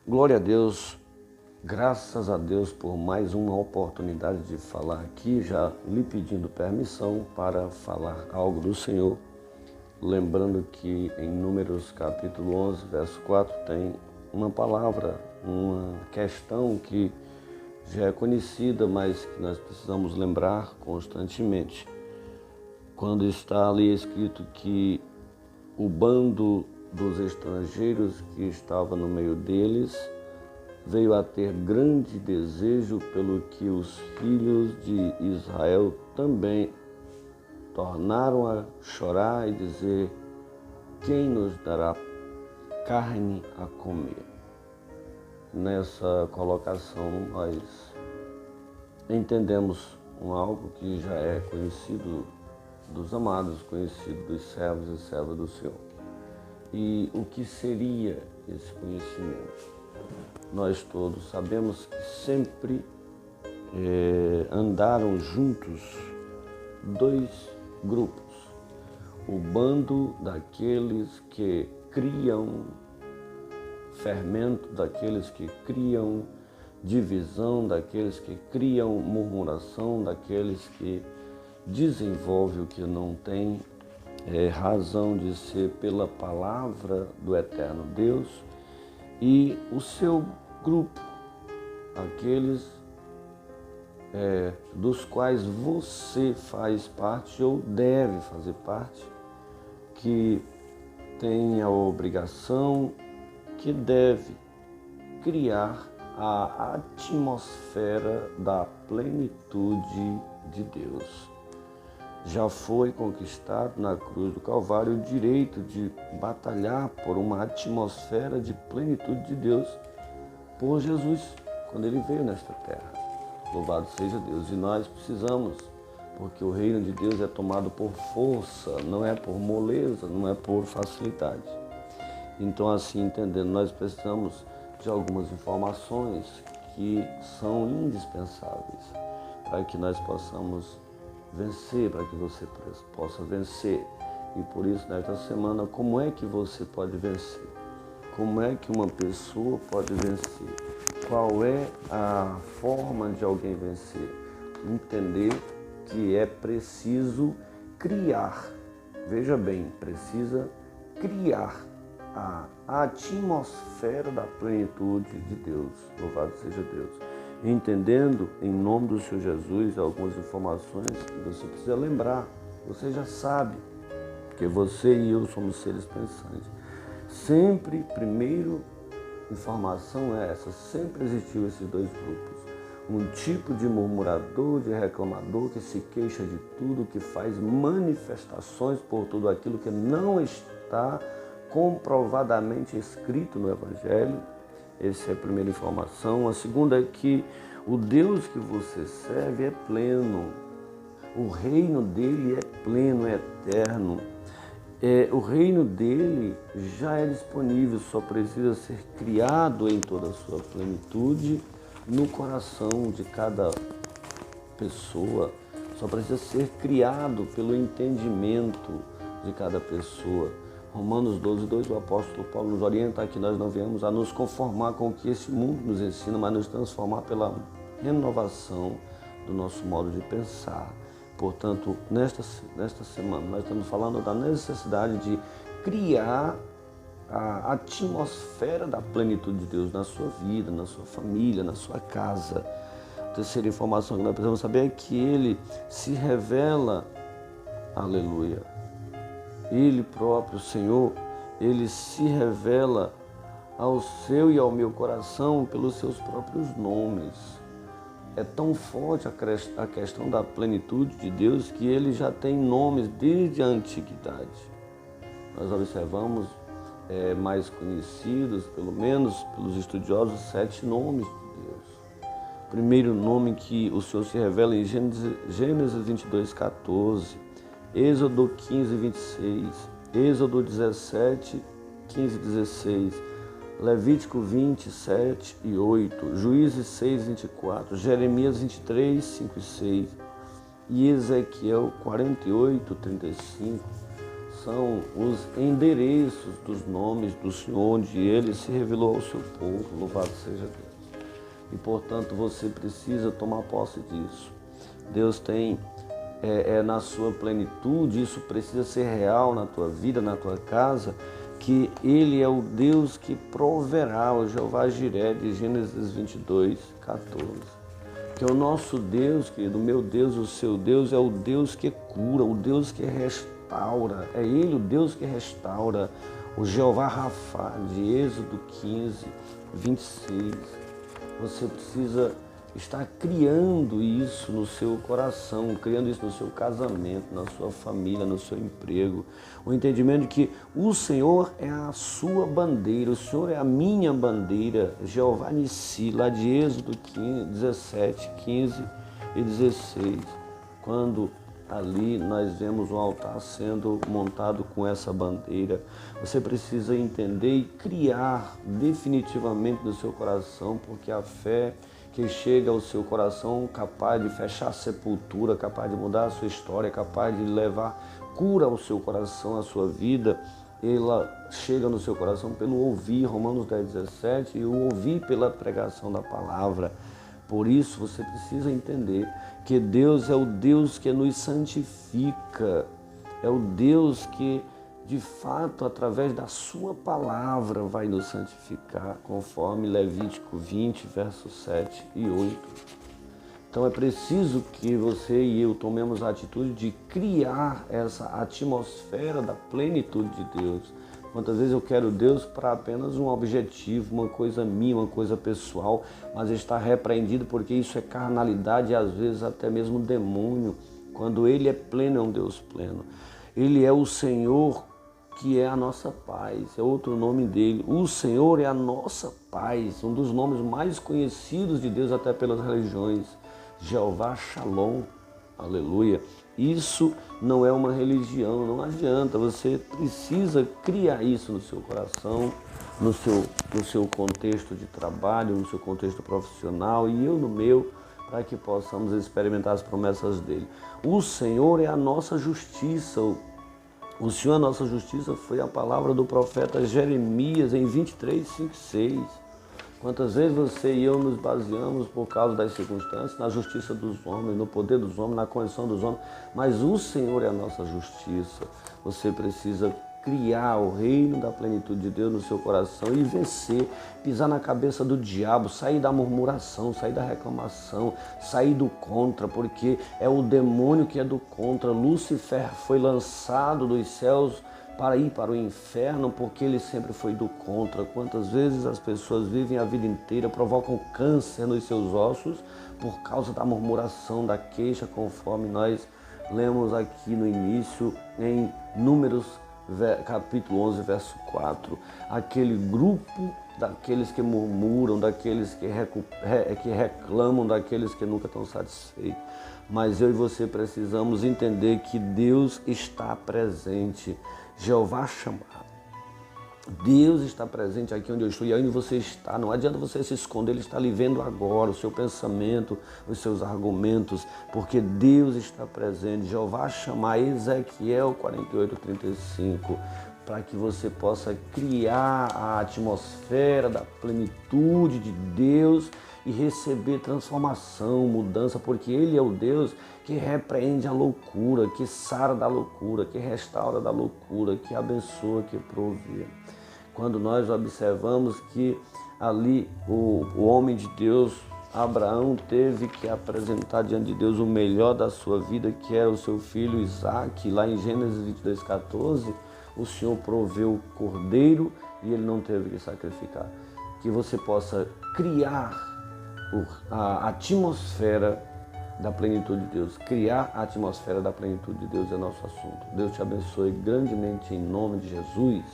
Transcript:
Glória a Deus, graças a Deus por mais uma oportunidade de falar aqui, já lhe pedindo permissão para falar algo do Senhor. Lembrando que em Números capítulo 11, verso 4, tem uma palavra, uma questão que já é conhecida, mas que nós precisamos lembrar constantemente. Quando está ali escrito que o bando dos estrangeiros que estava no meio deles veio a ter grande desejo pelo que os filhos de Israel também tornaram a chorar e dizer: quem nos dará carne a comer? Nessa colocação nós entendemos algo que já é conhecido dos amados, conhecido dos servos e servas do Senhor. E o que seria esse conhecimento? Nós todos sabemos que sempre andaram juntos dois grupos. O bando daqueles que criam fermento, daqueles que criam divisão, daqueles que criam murmuração, daqueles que desenvolvem o que não tem razão de ser pela palavra do eterno Deus, e o seu grupo, aqueles dos quais você faz parte ou deve fazer parte, que tem a obrigação, que deve criar a atmosfera da plenitude de Deus. Já foi conquistado na cruz do Calvário o direito de batalhar por uma atmosfera de plenitude de Deus por Jesus, quando ele veio nesta terra. Louvado seja Deus. E nós precisamos, porque o reino de Deus é tomado por força, não é por moleza, não é por facilidade. Então, assim entendendo, nós precisamos de algumas informações que são indispensáveis para que nós possamos vencer, para que você possa vencer. E por isso, nesta semana, como é que você pode vencer? Como é que uma pessoa pode vencer? Qual é a forma de alguém vencer? Entender que é preciso criar. Veja bem, precisa criar a atmosfera da plenitude de Deus. Louvado seja Deus. Entendendo, em nome do Senhor Jesus, algumas informações que você precisa lembrar. Você já sabe, porque você e eu somos seres pensantes. Sempre, primeiro, informação é essa, sempre existiu esses dois grupos. Um tipo de murmurador, de reclamador, que se queixa de tudo, que faz manifestações por tudo aquilo que não está comprovadamente escrito no Evangelho. Essa é a primeira informação. A segunda é que o Deus que você serve é pleno. O reino dele é pleno, é eterno. O reino dele já é disponível, só precisa ser criado em toda a sua plenitude no coração de cada pessoa. Só precisa ser criado pelo entendimento de cada pessoa. Romanos 12:2, o apóstolo Paulo nos orienta a que nós não venhamos a nos conformar com o que esse mundo nos ensina, mas nos transformar pela renovação do nosso modo de pensar. Portanto, nesta semana, nós estamos falando da necessidade de criar a atmosfera da plenitude de Deus na sua vida, na sua família, na sua casa. A terceira informação que nós precisamos saber é que Ele se revela, aleluia, Ele próprio, o Senhor, Ele se revela ao seu e ao meu coração pelos seus próprios nomes. É tão forte a questão da plenitude de Deus que Ele já tem nomes desde a antiguidade. Nós observamos mais conhecidos, pelo menos pelos estudiosos, 7 nomes de Deus. O primeiro nome que o Senhor se revela em Gênesis 22:14, Êxodo 15:26, Êxodo 17:15-16, Levítico 27 e 8, Juízes 6:24, Jeremias 23:5 e 6 e Ezequiel 48:35. coração os endereços dos nomes do Senhor, onde Ele se revelou ao seu povo. Louvado seja Deus. E, portanto, você precisa tomar posse disso. Deus tem na sua plenitude, isso precisa ser real na tua vida, na tua casa, que Ele é o Deus que proverá, o Jeová Jiré, de Gênesis 22, 14. Que é o nosso Deus, querido, o meu Deus, o seu Deus, é o Deus que cura, o Deus que restaura. É Ele o Deus que restaura. O Jeová Rafá, de Êxodo 15, 26. Você precisa estar criando isso no seu coração, criando isso no seu casamento, na sua família, no seu emprego. O entendimento de que o Senhor é a sua bandeira, o Senhor é a minha bandeira. Jeová Nissi, lá de Êxodo 17, 15 e 16. Quando ali nós vemos um altar sendo montado com essa bandeira, você precisa entender e criar definitivamente no seu coração, porque a fé que chega ao seu coração capaz de fechar a sepultura, capaz de mudar a sua história, capaz de levar cura ao seu coração, à sua vida, ela chega no seu coração pelo ouvir, Romanos 10, 17, e o ouvir pela pregação da palavra. Por isso você precisa entender que Deus é o Deus que nos santifica, é o Deus que de fato, através da sua palavra, vai nos santificar, conforme Levítico 20, versos 7 e 8. Então é preciso que você e eu tomemos a atitude de criar essa atmosfera da plenitude de Deus. Quantas vezes eu quero Deus para apenas um objetivo, uma coisa minha, uma coisa pessoal, mas está repreendido porque isso é carnalidade e às vezes até mesmo demônio. Quando Ele é pleno, é um Deus pleno. Ele é o Senhor, que é a nossa paz, é outro nome dele. O Senhor é a nossa paz, um dos nomes mais conhecidos de Deus até pelas religiões. Jeová Shalom, aleluia. Isso não é uma religião, não adianta, você precisa criar isso no seu coração, no seu contexto de trabalho, no seu contexto profissional e eu no meu, para que possamos experimentar as promessas dele. O Senhor é a nossa justiça. O Senhor é a nossa justiça foi a palavra do profeta Jeremias em 23, 5, 6. Quantas vezes você e eu nos baseamos por causa das circunstâncias, na justiça dos homens, no poder dos homens, na condição dos homens, mas o Senhor é a nossa justiça. Você precisa criar o reino da plenitude de Deus no seu coração e vencer, pisar na cabeça do diabo, sair da murmuração, sair da reclamação, sair do contra, porque é o demônio que é do contra. Lúcifer foi lançado dos céus para ir para o inferno, porque ele sempre foi do contra. Quantas vezes as pessoas vivem a vida inteira, provocam câncer nos seus ossos por causa da murmuração, da queixa, conforme nós lemos aqui no início em Números capítulo 11, verso 4, aquele grupo daqueles que murmuram, daqueles que reclamam, daqueles que nunca estão satisfeitos. Mas eu e você precisamos entender que Deus está presente. Jeová chamar. Deus está presente aqui onde eu estou e onde você está. Não adianta você se esconder, Ele está lhe vendo agora, o seu pensamento, os seus argumentos, porque Deus está presente. Jeová chamar, Ezequiel 48, 35, para que você possa criar a atmosfera da plenitude de Deus e receber transformação, mudança, porque Ele é o Deus que repreende a loucura, que sara da loucura, que restaura da loucura, que abençoa, que provê. Quando nós observamos que ali o homem de Deus, Abraão, teve que apresentar diante de Deus o melhor da sua vida, que era o seu filho Isaque, lá em Gênesis 22, 14, o Senhor proveu o cordeiro e ele não teve que sacrificar. Que você possa criar a atmosfera da plenitude de Deus. Criar a atmosfera da plenitude de Deus é nosso assunto. Deus te abençoe grandemente em nome de Jesus.